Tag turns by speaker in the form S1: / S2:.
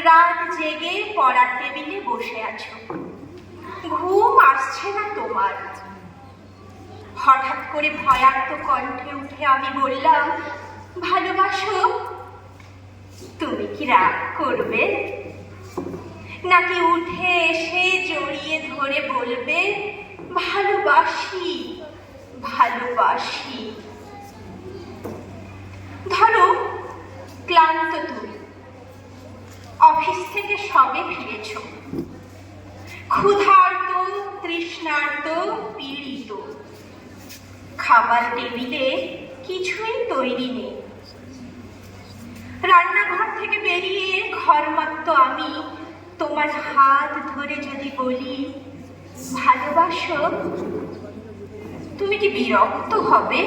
S1: রাত জেগে পড়ার টেবিলে বসে আছো, ঘুম আসছে না তোমার। হঠাৎ করে ভয়ার্ত কণ্ঠে উঠে আমি বললাম, ভালোবাসো? তুমি কি রাগ করবে, নাকি উঠে এসে জড়িয়ে ধরে বলবে, ভালোবাসি ভালোবাসি? ধরো ক্লান্ত তুমি, অফিস থেকে সবে ফিরেছ, ক্ষুধার্ত, তৃষ্ণার্ত, পীড়িত। খাবার টেবিলে কিছুই তৈরি নেই। রান্নাঘর থেকে বেরিয়ে ঘরমাত্র আমি তোমার হাত ধরে যদি বলি, ভালোবাসো? তুমি কি বিরক্ত হবে?